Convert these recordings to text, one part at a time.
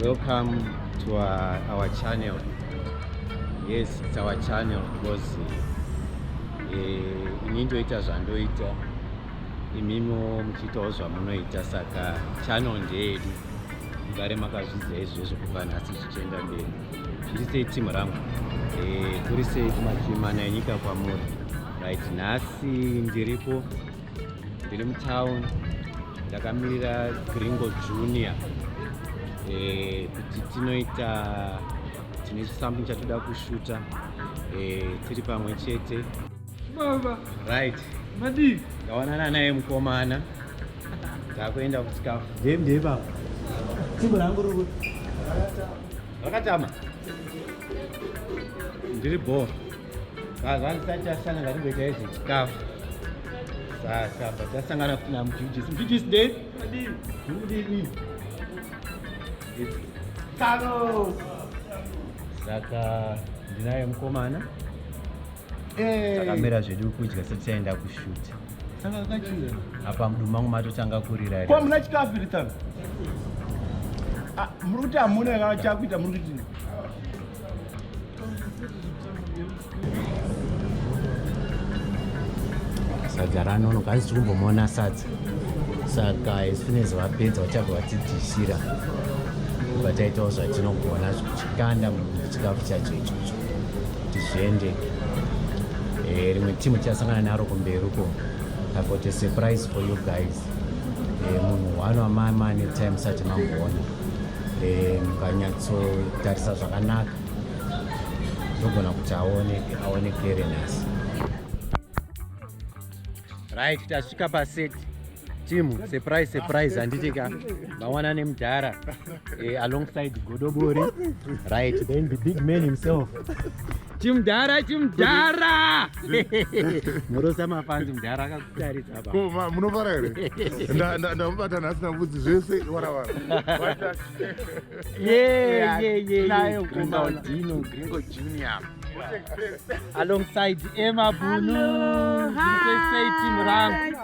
Welcome to our channel. Yes, it's our channel because inindoita zvandoita imimo muchiitawo zvamunoita, saka channel ndeyedu. Mugare makazviziva izvozvo kubva nhasi zvichienda mberi. Zviri sei timu rangu? Kuri sei kumachimana enyika kwamuri? Right, nhasi ndiri mutown, ndakamirira Gringo Junior kuti tine something chatoda kushuta, tiri pamwe chete. Right, ndawanana naye mukomana, ndakuenda kuchikafu. Ndeba timu rangu ruri rakatama, ndiri bo kazvanisati asangana ringoita izvechikafu. Saka patasangana kuna mujujisi ndei ndini Carlos. Saka ndinaye mukomana, takamera zvedu kudya setichaenda kushuta. Saka akachira Apa mudumu mangu matotanga kurira. kwa muna chikafu iri tano. Muri kuti hamuna kana chakuita, muri kuti sadza ranono kazi tikumbomona sadza, saka as soon as vapedza vachabva vatidhishira kubva taitawo zvatinogona zvikuchikanda muchikafu chacho ichocho kuti zviendeke. Rimwe timu tichasangana naro kumberi uko. I've got a surprise for you guys. Munhu wano time musati mamboona, mukanyatsotarisa zvakanaka ndogona kuti aonekere nhasi. Right, tasvika paseti timu. Surprise handitika mawana nemudhara alongside Godobori. Right, then the big man himself chimudhara murosa mafanzi. Mudhara akakutarisa pa munofara here? Ndamubata nhasi navudzi zvese waravara Gringo Junior alongside Emma Bunu. Timu rangu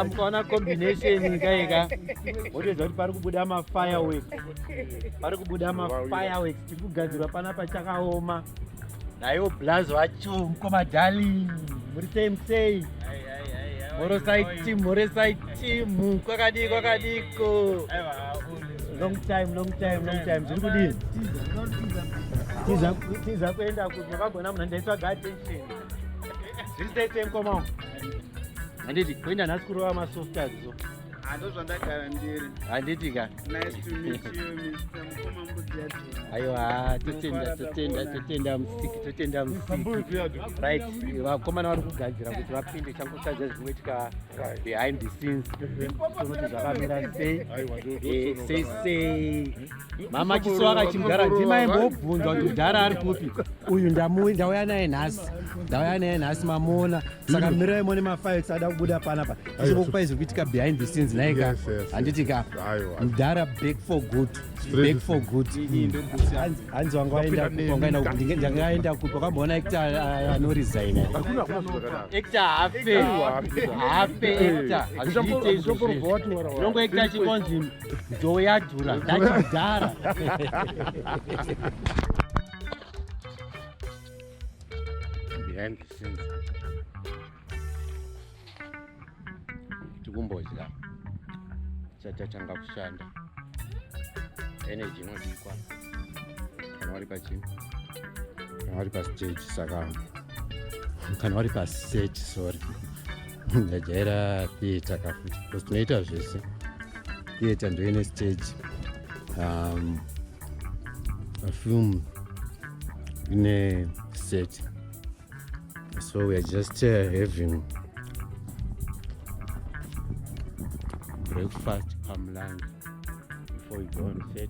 mukaona combination ikaika wotodza kuti pari kubuda mafireworks. Tiri kugadzirwa panapa chakaoma. Naiwo blazo wacho mukoma darling, muri sei? Moresai timu kwakadiko. Long time. Zviri kudini? Tiza kuenda kuti makagona munhu ndaitsvaga attention. Zviri sei mukoma wangu? Handiti kuenda nhasi kurova masofters zo. ndozvandagara ndiri. Handitika Nice to meet you, Mr. Mukoma Mbudyato. aiwa totenda musiki. Right, vakomana vari kugadzira kuti vapinde changu chaja zvinoitika behind the scenes. Tonoti zvakamira sei mama Chiso akachimugara ndimaimbobvunzwa kuti mudhara ari kupi. Uyu ndauya naye nhasi mamuona, saka mirai mone mafiles ada kubuda panapa ichikupai zvikuitika behind the scenes naika. Handitika mudhara back for good. Hanzi wanga ndingaenda kupi? Wakamboona actor anoresign. Actor hafe hazviite izvozvo. Nongo actor achingonzi nzou yadhura ndachidhara. Behind the scenes tikumbodya chatanga kushanda. Energy inodikwa kana wari pachini, kana wari pastage, saka kana wari paset, sorry, ndajaira theatre kafuti because tunoita zvese. Theatre ndoine stage, a film ine set, so we are just having breakfast pamlanga before we go on set.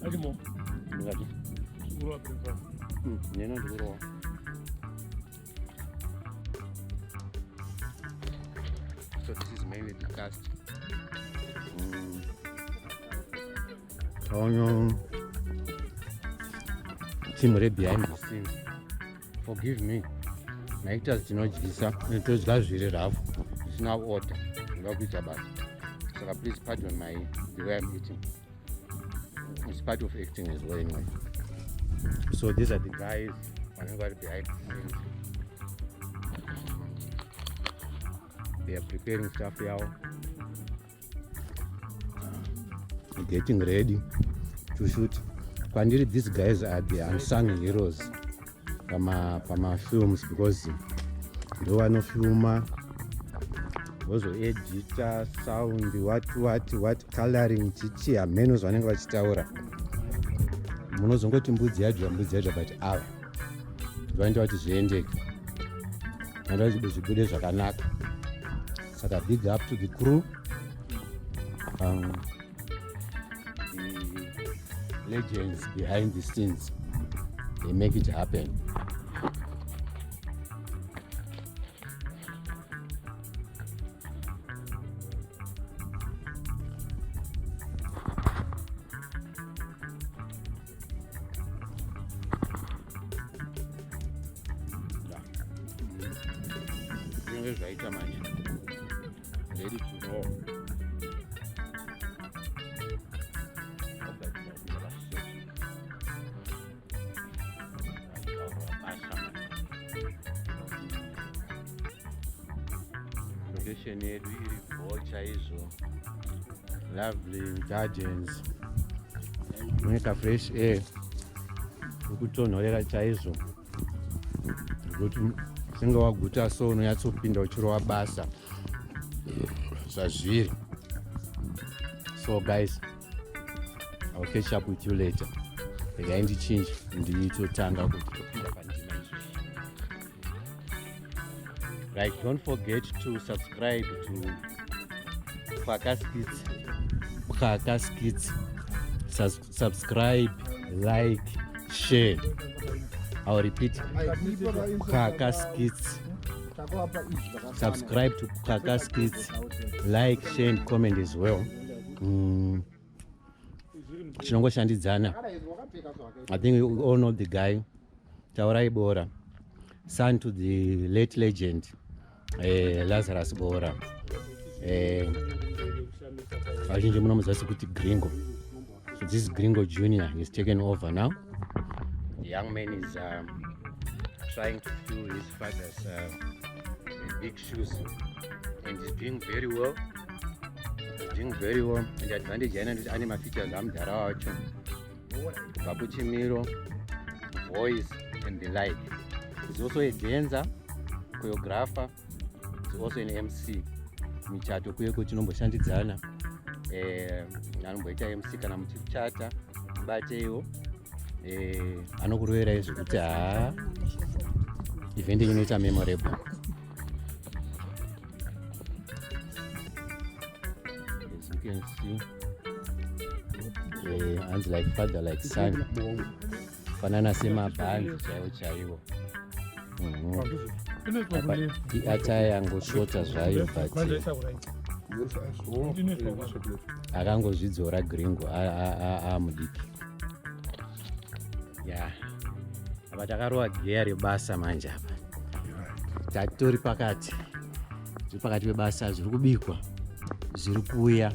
Adimo. Ngadi. Neno ndikurowa. So this is mainly the cast. Taonyo team behind the scenes. Forgive me. Maita tinodyisa todya zviri rafu zvisina order ndoda kuita basa. Saka please pardon the way I'm eating. It's part of acting as well anyway. So these are the guys behind the scenes. They are preparing stuff here, getting ready to shoot. Pandiri, these guys are the unsung heroes pama films because they were no filmer, also editor, sound, what coloring, chichi, amenos vanenge vachitaura. Munozongoti mbudzi yadya but ava vaenda kuti zviendeke, vaenda kuti zvibude zvakanaka. Saka big up to the crew, the legends behind the scenes. They make it happen. Ready to roll. Location yedu iri bocha izvo. Lovely gardens. Mweka fresh air. Ukutonhorera chaizvo. Kuti singa waguta so unoyatsopinda uchirova basa. Zvazviri. So guys, I'll catch up with you later. Regai ndichinje nditotanga kutopinda pandima izvi. Right, don't forget to subscribe to Kakas Kids. Subscribe, like, share. I'll repeat. Kakas Kids. Subscribe to Kakas Kids, like, share and comment as well. I think we all know the guy, Taurai Bora, son to the late legend Lazarus Bora. Gringo. So this is Gringo Jr. He's taken over now. The young man is trying to fill his father's big shoes, and he's doing very well. And the advantage is animal features Babuchimiro, voice, and the like. He's also a dancer, choreographer. He's also an MC. Michato kuyeko chinomboshandidzana. Anomboita MC kana muchichata batewo. Anokurovera izvo kuti event inoita memorable. As you can see, hands like father like son. Fanana sema band chaiwo. Attire yangoshota zvayo but akangozvidzora Gringo mudiki. Yeah. Apa takarowa geya rebasa manje apa. Tatori pakati. Tiri pakati pebasa zviri kubikwa. Zviri kuuya.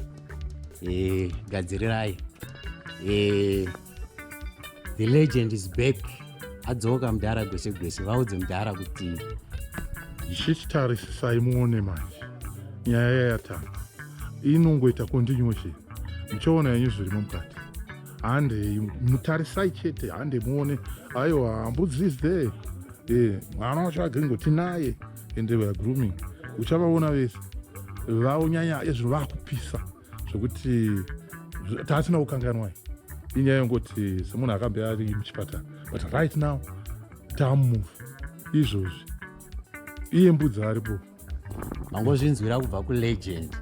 Gadzirirai. The legend is back. Adzoka mudhara gwese gwese. Vaudze mudhara kuti ichitarisisai muone manje. Nyaya yatanga. Inongoita continuation. Muchaona yenyu zvirimo mukati. Hande mutarisai chete, hande muone aiwa mbudzi is there. Mwana wacho Gringo tinaye ende we are grooming. Uchavaona vese vaonyanya ezvo vakupisa zvokuti tasina kukanganwa. Inyaya yongoti semunhu akambe ari muchipatara. But right now tamove izvozvi iye mbudzi aripo. Mangozvinzwira kubva kulegend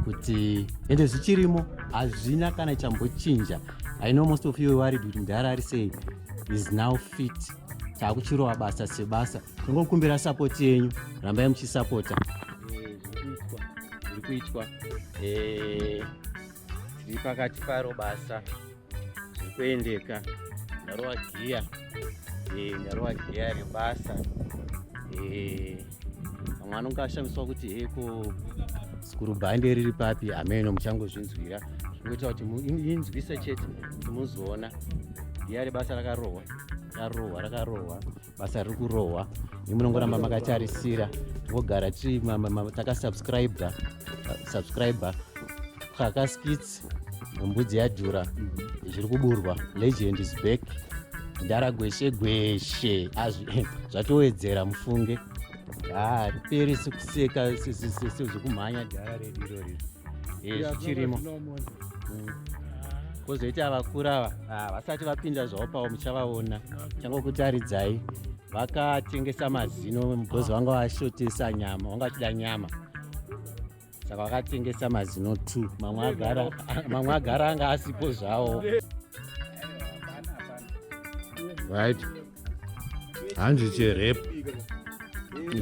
kuti ende zvichirimo hazvina kana chambochinja. I know most of you were worried kuti Mudhara ari sei is now fit. Taakuchirowa basa sebasa. Tingokumbira support yenyu. Rambai muchisapota. Zviri kuitwa. Tiri pakati paro basa. Zviri kuendeka. Ndarowa giya rebasa. Vamwe vanonge vashamiswa kuti eko sikurubhande riri papi, ameno muchangozvinzwira. Zvingoita kuti inzwise chete kuti muzoona. Giya rebasa rakarohwa. Basa riri kurohwa. Nemunongoramba makatarisira. Tingogara takasubscriber Kaka Skits, mbudzi yadhura zviri kuburwa. Legend is back. Mudhara gweshe zvatowedzera mufunge. Riperi sikuseka sezokumhanya dhara redu irori. Zvichirimo. Kozoita vakuru ava vasati vapinda zvavo pavo muchavaona. Changokutaridzai. Vakatengesa mazino because vanga vashotesa nyama, vanga vachida nyama. Saka vakatengesa mazino 2. Mamwe agara anga asipo zvavo. Right. Hanzi cherep.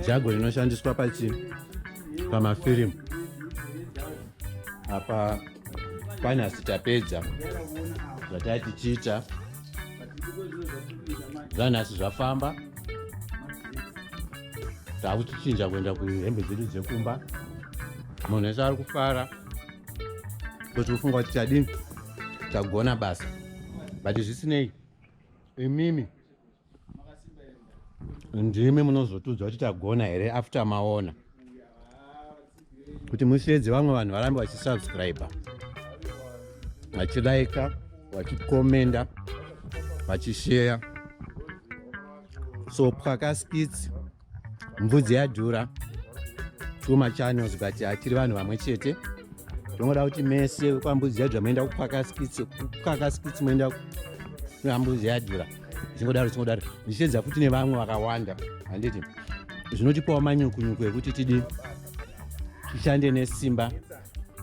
Jago rinoshandiswa pamafirimu. Apa panhasi tapedza zvatai tichiita. Zvanhasi zvafamba. Takutichinja kuenda kuhembe dzedu dzekumba. Munhu wese ari kufara. Kuti ufunga kuti tadini? Tagona basa. But zvisinei. Imimi ndimi munozotudzwa kuti tagona here after maona. Kuti mushedze vamwe vanhu varambe vachisubscribe, vachilike, vachikomenda, vachishare. So Kaka Skits, mbudzi yadhura, Tuma channels but atiri vanhu vamwe chete. Tongoda kuti mese kwambudzi yadhura muenda Kaka Skits muenda mbudzi yadhura. Zingodaro. Ndichedza kuti nevamwe vakawanda. Handiti. Zvinotipawo manyukunyuku ekuti tishande nesimba.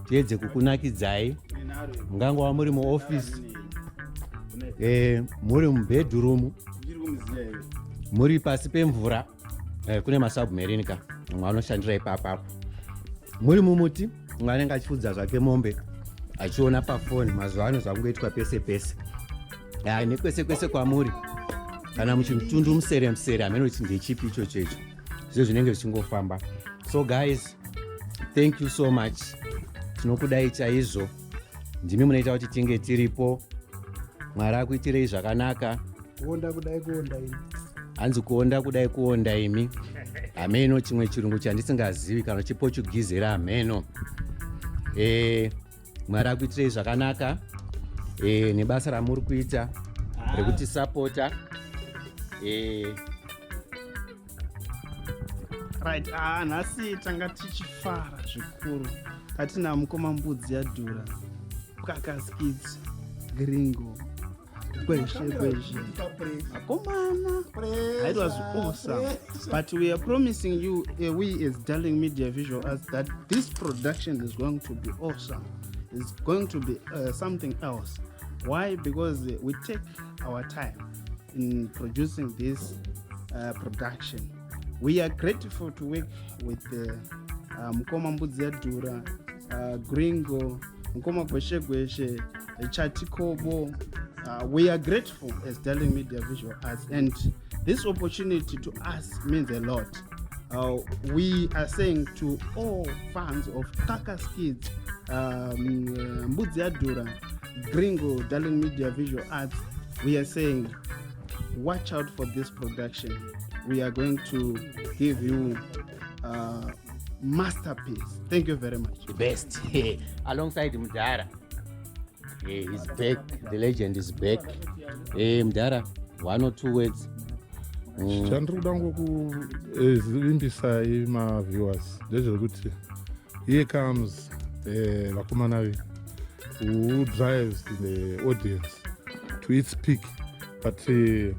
Tiedze kukunakidzai. Mungangova muri muoffice. Muri mubedroom. Muri pasi pemvura. Kune masubmarine ka. Mumwe anoshandira ipapo. Muri mumuti. Mumwe anenge achifudza zvake mombe. Achiona pafoni. Mazuva ano zvakungoitwa pese. Nekwese kwamuri. Kana muchimutundu musere ameno kuti ndechipi ichocho. Zviro zvinenge zvichingofamba. So guys, thank you so much. Tinokudai chaizvo. Ndimi munoita kuti tinge tiripo. Mwari akuitirei zvakanaka. Kuonda kudai kuonda imi. Hanzi kuonda kudai kuonda imi. Ameno chimwe chirungu chandisingazivi kana chiPortuguese era ameno. Mwari akuitirei zvakanaka. Nebasa ramuri kuita rekuti supporta. Right, nhasi tanga tichifara zvikuru. Tatina mukoma mbudzi yadhura. Kaka Skits, Gringo. Gweshe. Akomana. It was awesome. But we are promising you, we as Darling Media Visual Arts, that this production is going to be awesome. It's going to be something else. Why? Because we take our time in producing this production. We are grateful to work with Mukoma Mbudzi Yadhura, Gringo, Mukoma Gweshe, Chatikobo. We are grateful as Darling Media Visual Arts, and this opportunity to us means a lot. We are saying to all fans of Kaka Skits, Mbudzi Yadhura, Gringo, Darling Media Visual Arts, we are saying watch out for this production. We are going to give you a masterpiece. Thank you very much. The best. Alongside Mudhara. He's back. The legend is back. Mudhara, 1 or 2 words. Chandiri kuda ngokuvimbisai maviewers ndezvekuti here comes vakomana vedu who drives the audience to its peak. But I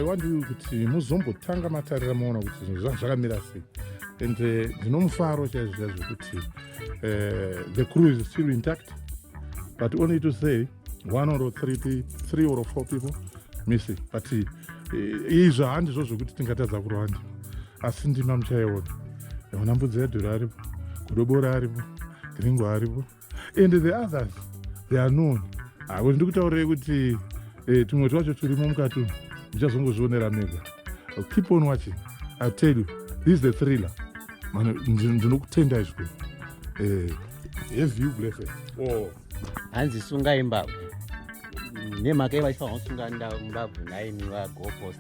want you kuti muzombotanga matarira maona kuti zvinhu zvakamira sei. And ndinomufaro chaizvo kuti the crew is still intact. but only to say 1 or 3 or 4 people missing. But izvo handizvo zvokuti tingatadza kurova ndimo, asi ndima muchaiona. Ona mbudzi yadhura aripo, kudobora aripo, Gringo aripo, and the others they are known. Kuti ndikutaurei kuti tumwe twacho turimo mukati umu muchazongozvionera mega. Keep on watching. I'll tell you, this is the thriller. Ndinokutendai zvikuru. Have you blessed? Oh. Hanzi sungai mbabvu. Nemhaka yevachifanira kusunga mbabvu naini vagopost.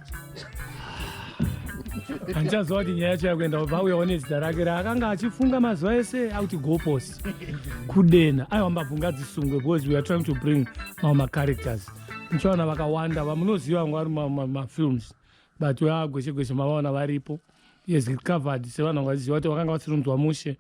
Handichaziva kuti nyaya yacho yakuenda vauyawo nezita rake raakanga achifunga mazuva ese akuti gopost kudena aiwa mbabvu ngadzisungwe because we are trying to bring our characters. Muchaona vakawanda vamunoziva vamwe vari mafilms but gweshe gweshe mavaona varipo. He has recovered sevanhu vachiziva kuti vakanga vasirunzwa mushe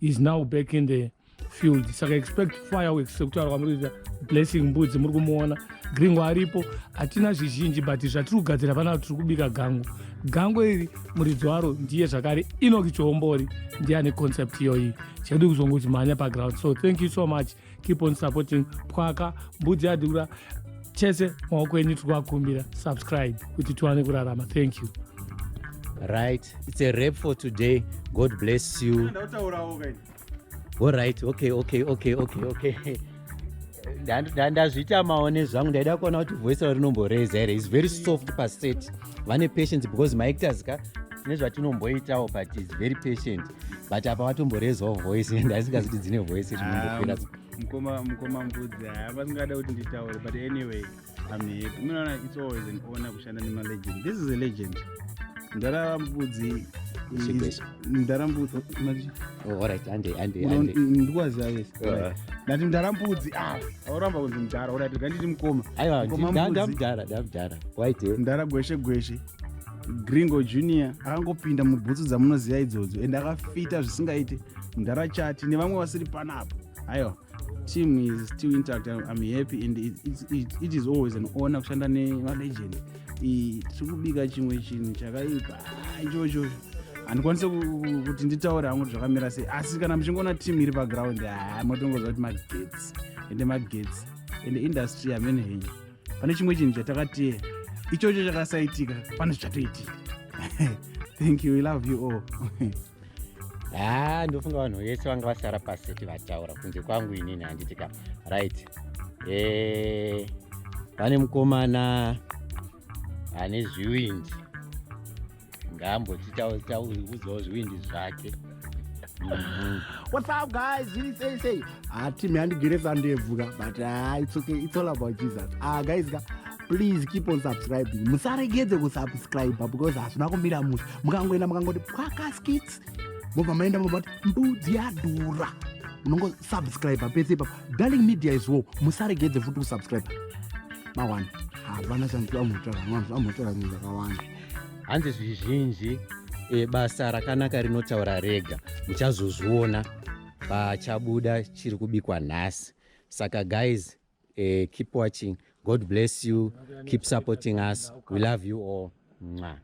is now back in the field. Saka expect fireworks sekutaura kwamuri blessing mbudzi muri kumuona. Gringo aripo, hatina zvizhinji but zvatiri kugadzira pana tiri kubika gango iri muridzi waro ndiye zvakare Enoch Chombori ndiye ane concept iyoyi. Chedu kuzongoti mhanya paground. So thank you so much, keep on supporting Pwaka mbudzi yadhura chese maoko enyu tiri kuvakumbira subscribe kuti tiwane kurarama. Thank you. Right, it's a wrap for today. God bless you. All right, okay. Ndazviita maone zvangu ndaida kuona kuti voice rao rinomboreza here. It's very soft paset. Vane patience because maactors ka nezvatinomboitawo but is very patient. But apa vatomborezawo voice ndasingazi kuti dzine voice rinombokwira. Mukoma mbudzi havasingada kuti nditaure but anyway I'm here. Munoona it's always an honor kushanda nemalegend. This is a legend. Ndarambudzi ndikwaziva vese ndati ndarambudzi auramba kunzi mudhara urati nganditi mukoma ndaragweshe gweshe. Gringo Junior akangopinda mubhutsu dzamunoziva idzodzo ende akafita zvisingaite. Ndarachati nevamwe vasiri panapa. Aiwa, team is still intact. I'm happy and it is always an honor kushanda nemalegend. Tiri kubika chimwe chinhu chakaipa ichocho handikwanise kuti nditaure hangu kuti zvakamira sei, asi kana muchingoona timu iri paground matongozva kuti magetsi ende industry hamene henyu. Pane chimwe chinhu chatakateya ichocho chakasaitika, pane zvichatoitika. Thank you, we love you all. Ndofunga vanhu vese vanga vasara paseti vataura kunze kwangu inini handitika. Right, pane mukomana ane zviwindi ngambotitaudzawo zviwindi zvake. What's up guys? Really say team handigeresa ndebvuka but it's okay, it's all about Jesus. Guys please keep on subscribing. Musaregedze kusubscribe because hazvina kumira mushe. Mukangoenda mukangoti Pwaka skits mobva maenda mobati mbudzi yadhura unongo subscribe pese ipapo. Darling Media is wo. Musaregedze futi kusubscribe. Mawani havana chandiamutara zvakawanda. Hanzi zvizhinji basa rakanaka rinotaura rega. Muchazozviona pachabuda chiri kubikwa nhasi. Saka guys, keep watching. God bless you. Keep supporting us. We love you all. Mwah.